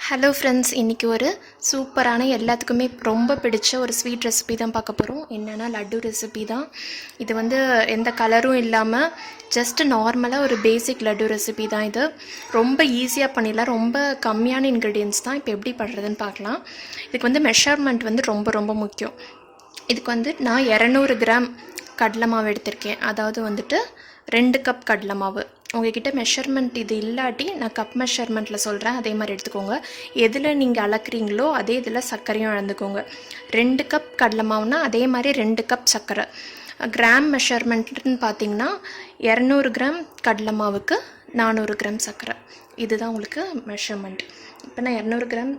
Hello friends, இன்றைக்கி ஒரு சூப்பரான எல்லாத்துக்குமே ரொம்ப பிடிச்ச ஒரு ஸ்வீட் ரெசிபி தான் பார்க்க போகிறோம். என்னென்னா லட்டு ரெசிபி தான். இது வந்து எந்த கலரும் இல்லாமல் ஜஸ்ட் நார்மலாக ஒரு பேசிக் லட்டு ரெசிபி தான். இது ரொம்ப ஈஸியாக பண்ணிடலாம். ரொம்ப கம்மியான இன்க்ரீடியன்ஸ் தான். இப்போ எப்படி பண்ணுறதுன்னு பார்க்கலாம். இதுக்கு வந்து மெஷர்மெண்ட் வந்து ரொம்ப ரொம்ப முக்கியம். இதுக்கு வந்து நான் 200 கிராம் கடலை மாவு எடுத்திருக்கேன். அதாவது வந்துட்டு 2 கப் கடலை மாவு. உங்கள்கிட்ட மெஷர்மெண்ட் இது இல்லாட்டி நான் கப் மெஷர்மெண்ட்டில் சொல்கிறேன், அதே மாதிரி எடுத்துக்கோங்க. எதில் நீங்கள் அளக்குறீங்களோ அதே இதில் சர்க்கரையும் அளந்துக்கோங்க. 2 கப் கடலை மாவுனா அதே மாதிரி 2 கப் சர்க்கரை. கிராம் மெஷர்மெண்ட்னு பார்த்தீங்கன்னா 200 கிராம் கடலை மாவுக்கு 400 கிராம் சர்க்கரை. இதுதான் உங்களுக்கு மெஷர்மெண்ட். இப்போ நான் 200 கிராம்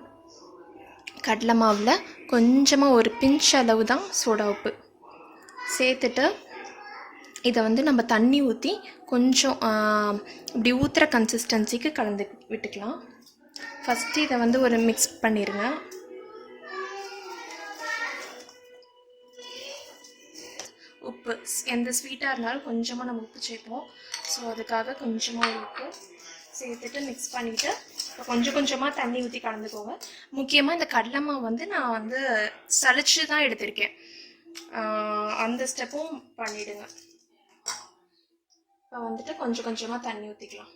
கடலை மாவில் கொஞ்சமாக ஒரு பிஞ்ச் அளவு தான் சோடா உப்பு சேர்த்துட்டு இதை வந்து நம்ம தண்ணி ஊற்றி கொஞ்சம் இப்படி ஊற்றுற கன்சிஸ்டன்சிக்கு கலந்து விட்டுக்கலாம். ஃபஸ்ட்டு இதை வந்து ஒரு மிக்ஸ் பண்ணிடுங்க. உப்பு எந்த ஸ்வீட்டாக இருந்தாலும் கொஞ்சமாக நம்ம உப்பு சேர்ப்போம். ஸோ அதுக்காக கொஞ்சமாக உப்பு சேர்த்துட்டு மிக்ஸ் பண்ணிவிட்டு இப்போ கொஞ்சம் கொஞ்சமாக தண்ணி ஊற்றி கலந்துக்கோங்க. முக்கியமாக இந்த கடலை மாவு வந்து நான் வந்து சளிச்சு தான் எடுத்திருக்கேன். அந்த ஸ்டெப்பும் பண்ணிவிடுங்க. இப்போ வந்துட்டு கொஞ்சம் கொஞ்சமாக தண்ணி ஊற்றிக்கலாம்.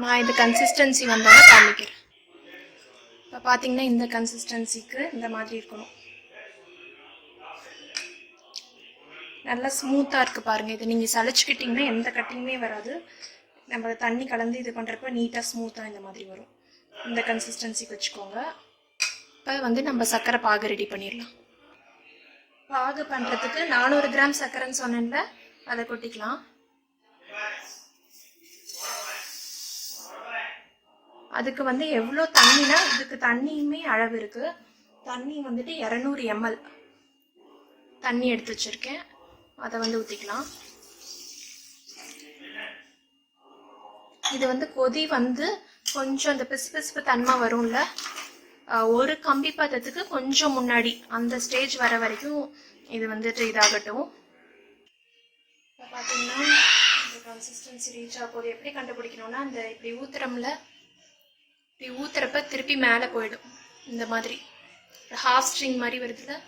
நான் இந்த கன்சிஸ்டன்சி வந்தாலும் காமிக்கிறேன். இப்போ பார்த்தீங்கன்னா இந்த கன்சிஸ்டன்சிக்கு இந்த மாதிரி இருக்கணும். நல்லா ஸ்மூத்தாக இருக்குது பாருங்கள். இதை நீங்கள் சளிச்சுக்கிட்டிங்கன்னா எந்த கட்டிங்குமே வராது. நம்ம தண்ணி கலந்து இது பண்ணுறப்ப நீட்டாக ஸ்மூத்தாக இந்த மாதிரி வரும். இந்த கன்சிஸ்டன்சிக்கு வச்சுக்கோங்க. இப்போ வந்து நம்ம சர்க்கரை பாகு ரெடி பண்ணிடலாம். பாகு பண்ணுறதுக்கு 400 கிராம் சர்க்கரைன்னு சொன்னேன்ல, அதை கொட்டிக்கலாம். அதுக்கு வந்து எவ்வளோ தண்ணினா இதுக்கு தண்ணியுமே அளவு இருக்குது. தண்ணி வந்துட்டு 200 ml தண்ணி எடுத்து வச்சுருக்கேன். அதை வந்து ஊற்றிக்கலாம். இது வந்து கொதி வந்து கொஞ்சம் அந்த பிசு தன்மை வரும்ல, ஒரு கம்பி பதத்துக்கு கொஞ்சம் முன்னாடி அந்த ஸ்டேஜ் வர வரைக்கும் இது வந்துட்டு இதாகட்டும். இப்போ பார்த்தீங்கன்னா இந்த கன்சிஸ்டன்சி ரீச் ஆக போது எப்படி கண்டுபிடிக்கணும்னா, அந்த இப்படி ஊத்துறோம்ல, இப்படி ஊத்துறப்ப திருப்பி மேலே போயிடும். இந்த மாதிரி ஹாஃப் ஸ்ட்ரிங் மாதிரி வருதுல,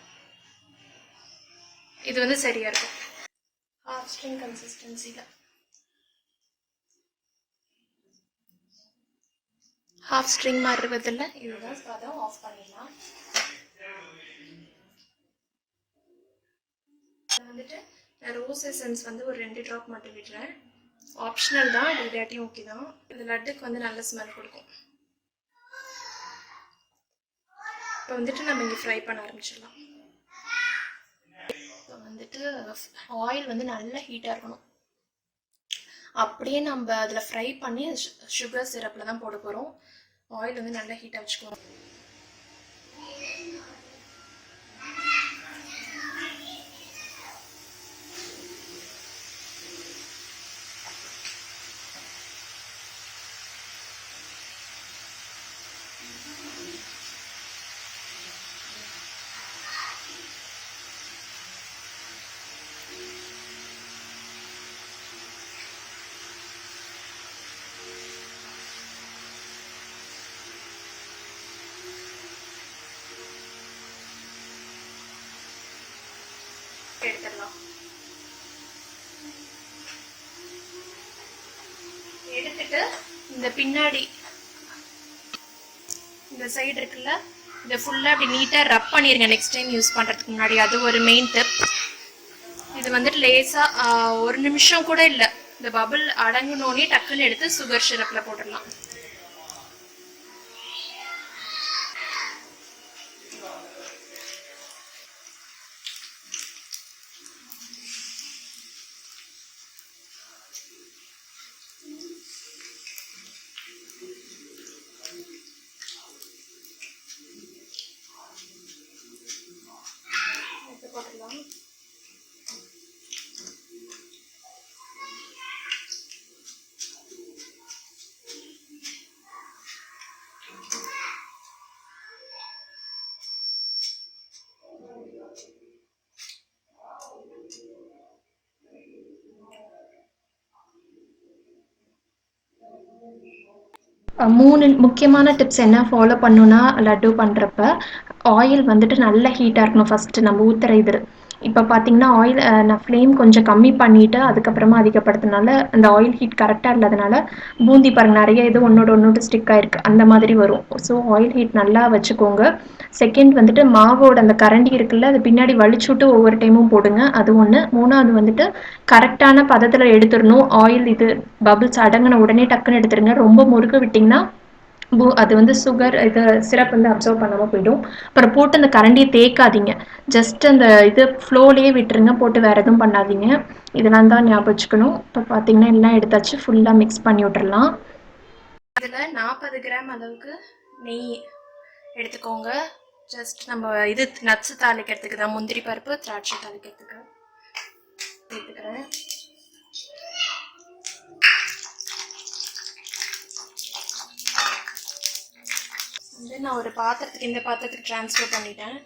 இது வந்து சரியா இருக்கும். ஹாஃப் ஸ்ட்ரிங் கன்சிஸ்டன்சியில் ஹாஃப் ஸ்ட்ரிங் மாதிரி இருக்கிறதுல இதுதான் பதம். ஆஃப் பண்ணிடலாம். வந்துட்டு ரோஸ் எசன்ஸ் வந்து ஒரு 2 ட்ராப் மட்டும் விடுறேன். ஆப்ஷனல் தான், இது விளையாட்டியும் ஓகே தான். இது லட்டுக்கு வந்து நல்ல ஸ்மெல் கொடுக்கும். இப்போ வந்துட்டு நம்ம இங்கே ஃப்ரை பண்ண ஆரம்பிச்சிடலாம். இப்போ வந்துட்டு ஆயில் வந்து நல்லா ஹீட்டாக இருக்கணும். அப்படியே நம்ம அதில் ஃப்ரை பண்ணி சுகர் சிரப்பில் தான் போட போகிறோம். ஆயில் வந்து நல்லா ஹீட்டாக வச்சுக்கோங்க. எடுத்துடலாம். எடுத்துட்டு இந்த பின்னாடி இந்த சைடு இருக்குல்ல, இதை ஃபுல்லாக அப்படி நீட்டாக ரப் பண்ணிடுங்க நெக்ஸ்ட் டைம் யூஸ் பண்ணுறதுக்கு முன்னாடி. அது ஒரு மெயின் டிப். இது வந்துட்டு லேசாக ஒரு நிமிஷம் கூட இல்லை, இந்த பபிள் அடங்குனோடனே டக்குன்னு எடுத்து சுகர் சிரப்பில் போட்டுடலாம். போட்டுடலாம். 3 முக்கியமான டிப்ஸ் என்ன ஃபாலோ பண்ணணும்னா, லட்டு பண்றப்ப, ஆயில் வந்துட்டு நல்லா ஹீட்டா இருக்கணும் ஃபர்ஸ்ட்டு நம்ம ஊத்துற இது. இப்ப பார்த்தீங்கன்னா, ஆயில் நான் ஃப்ளேம் கொஞ்சம் கம்மி பண்ணிட்டு, அதுக்கப்புறமா அதிகப்படுத்துனால, அந்த ஆயில் ஹீட் கரெக்ட்டா இல்லாதனால, பூந்தி பாருங்க நெறைய இது ஒண்ணோடு ஸ்டிக் ஆயிருக்கு. அந்த மாதிரி வரும். ஸோ ஆயில் ஹீட் நல்லா வச்சுக்கோங்க. செகண்ட் வந்துட்டு மாவோட அந்த கரண்டி இருக்குல்ல, அது பின்னாடி வலிச்சுட்டு ஒவ்வொரு டைமும் போடுங்க. அது 1. 3வது வந்துட்டு கரெக்ட்டான பதத்துல எடுத்துறணும். ஆயில் இது பபிள்ஸ் அடங்குன உடனே டக்குன்னு எடுத்துருங்க. ரொம்ப முறுக விட்டீங்கன்னா, அது வந்து சுகர் இது சிரப் வந்து அப்சர்வ் பண்ணாம போயிடும். அப்புறம் போட்டு அந்த கரண்டிய தேய்க்காதீங்க. ஜஸ்ட் அந்த இது ஃப்ளோலயே விட்டுருங்க. போட்டு வேற எதுவும் பண்ணாதீங்க. இதெல்லாம் தான் ஞாபகம் வச்சுக்கணும். இப்போ பார்த்தீங்கன்னா, எல்லாம் எடுத்தாச்சு. ஃபுல்லா மிக்ஸ் பண்ணி விட்டுறலாம். அதில் 40 கிராம் அளவுக்கு நெய் எடுத்துக்கோங்க. ஜஸ்ட் நம்ம இது நட்ஸ் தாளிக்கிறதுக்கு தான், முந்திரி பருப்பு திராட்சை தாளிக்கிறதுக்கு சேர்த்துக்கிறேன். வந்து நான் ஒரு பாத்திரத்துக்கு இந்த பாத்திரத்துக்கு ட்ரான்ஸ்ஃபர் பண்ணிட்டேன்.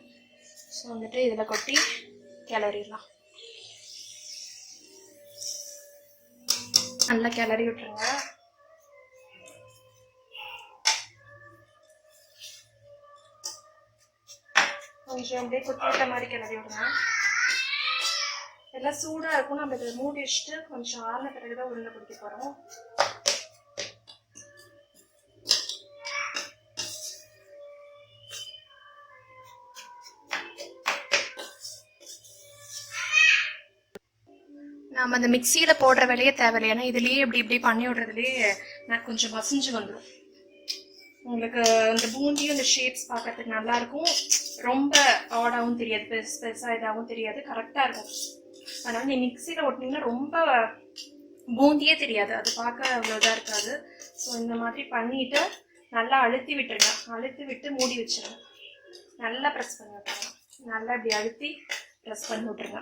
ஸோ வந்துட்டு இதில் கொட்டி கிளறிடலாம். நல்லா கிளறி விட்டுருங்க. கொஞ்சம் அப்படியே குத்திட்ட மாதிரி கிளறி விடுங்க. எல்லாம் சூடாக இருக்கும். நம்ம இதை மூடி வச்சுட்டு கொஞ்சம் ஆறின பிறகு தான் உருண்டை பிடிக்க போகிறோம். நம்ம அந்த மிக்சியில் போடுற வேலையே தேவையில்லை. ஏன்னா இதுலேயே இப்படி பண்ணி விடுறதுலேயே நான் கொஞ்சம் மசிஞ்சு வந்துடும். உங்களுக்கு அந்த பூந்தியும் இந்த ஷேப்ஸ் பார்க்கறதுக்கு நல்லாயிருக்கும். ரொம்ப ஆடாகவும் தெரியாது, பெருசாக இதாகவும் தெரியாது, கரெக்டாக இருக்கும். அதனால் நீ மிக்சியில் ஓட்டினீங்கன்னா ரொம்ப பூந்தியே தெரியாது, அது பார்க்க அவ்வளோ இதாக இருக்காது. ஸோ இந்த மாதிரி பண்ணிவிட்டு நல்லா அழுத்தி விட்டுருங்க. அழுத்தி விட்டு மூடி வச்சுருங்க. நல்லா ப்ரெஸ் பண்ணி விட்டுருங்க. நல்லா இப்படி அழுத்தி ப்ரெஸ் பண்ணி விட்டுருங்க.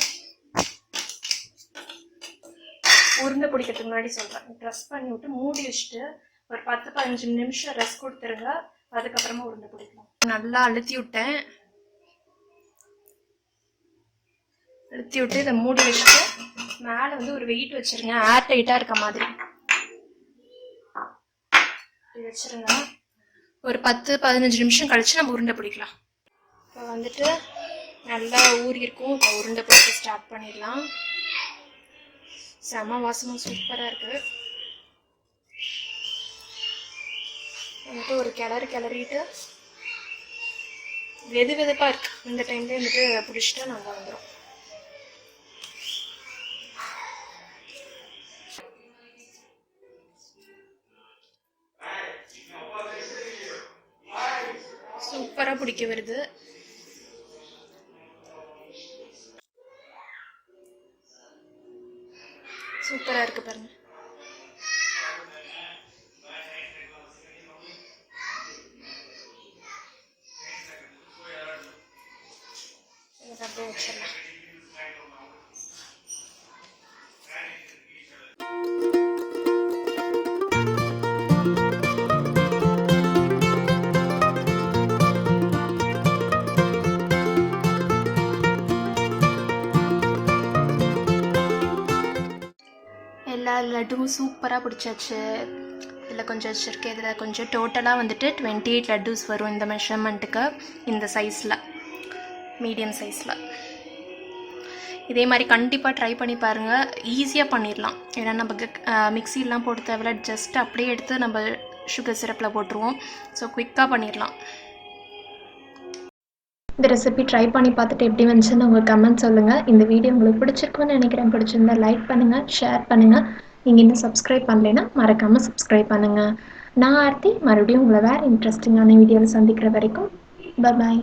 உருண்டை பிடிக்கிறதுக்கு முன்னாடி சொல்கிறேன். ப்ரெஸ் பண்ணி விட்டு மூடி வச்சுட்டு ஒரு 10-15 நிமிஷம் ரெஸ்ட் கொடுத்துருங்க. அதுக்கப்புறமா உருண்டை பிடிக்கலாம். நல்லா அழுத்தி விட்டேன். அழுத்தி விட்டு இதை மூடி வச்சுட்டு மேலே வந்து ஒரு வெயிட் வச்சுருங்க. ஏர் டைட்டாக இருக்க மாதிரி வச்சுருங்க. ஒரு 10-15 நிமிஷம் கழிச்சு நம்ம உருண்டை பிடிக்கலாம். இப்போ வந்துட்டு நல்லா ஊறி இருக்கும். இப்போ உருண்டை பிடிக்க ஸ்டார்ட் பண்ணிடலாம். செம வாசமும் சூப்பராக இருக்குது. வந்துட்டு ஒரு கிளறிட்டு வெதுப்பாக இருக்கு. இந்த டைம்லேயே வந்துட்டு பிடிச்சிட்டா நல்லா வந்துடும். சூப்பராக பிடிக்க வருது. சூப்பராக இருக்கு பாருங்க. அப்படியே வச்சிடலாம். எல்லா லட்டும் சூப்பராக பிடிச்சாச்சு. இதில் கொஞ்சம் வச்சுருக்கேன். இதில் கொஞ்சம் டோட்டலாக வந்துட்டு 28 லட்டூஸ் வரும் இந்த மெஷர்மெண்ட்டுக்கு. இந்த சைஸில், மீடியம் சைஸில். இதே மாதிரி கண்டிப்பாக ட்ரை பண்ணி பாருங்கள். ஈஸியாக பண்ணிடலாம். ஏன்னா நமக்கு மிக்சிலாம் போட்டு தேவையில்ல. ஜஸ்ட் அப்படியே எடுத்து நம்ம சுகர் சிரப்பில் போட்டுருவோம். ஸோ குயிக்காக பண்ணிடலாம். இந்த ரெசிபி ட்ரை பண்ணி பார்த்துட்டு எப்படி வந்துச்சுன்னு உங்கள் கமெண்ட் சொல்லுங்கள். இந்த வீடியோ உங்களுக்கு பிடிச்சிருக்குன்னு நினைக்கிறேன். பிடிச்சிருந்தா லைக் பண்ணுங்கள், ஷேர் பண்ணுங்கள். நீங்கள் இன்னும் சப்ஸ்கிரைப் பண்ணலைன்னா மறக்காமல் சப்ஸ்கிரைப் பண்ணுங்கள். நான் ஆர்த்தி, மறுபடியும் உங்களை வேறு இன்ட்ரெஸ்டிங்கான வீடியோவில் சந்திக்கிற வரைக்கும் பாய்.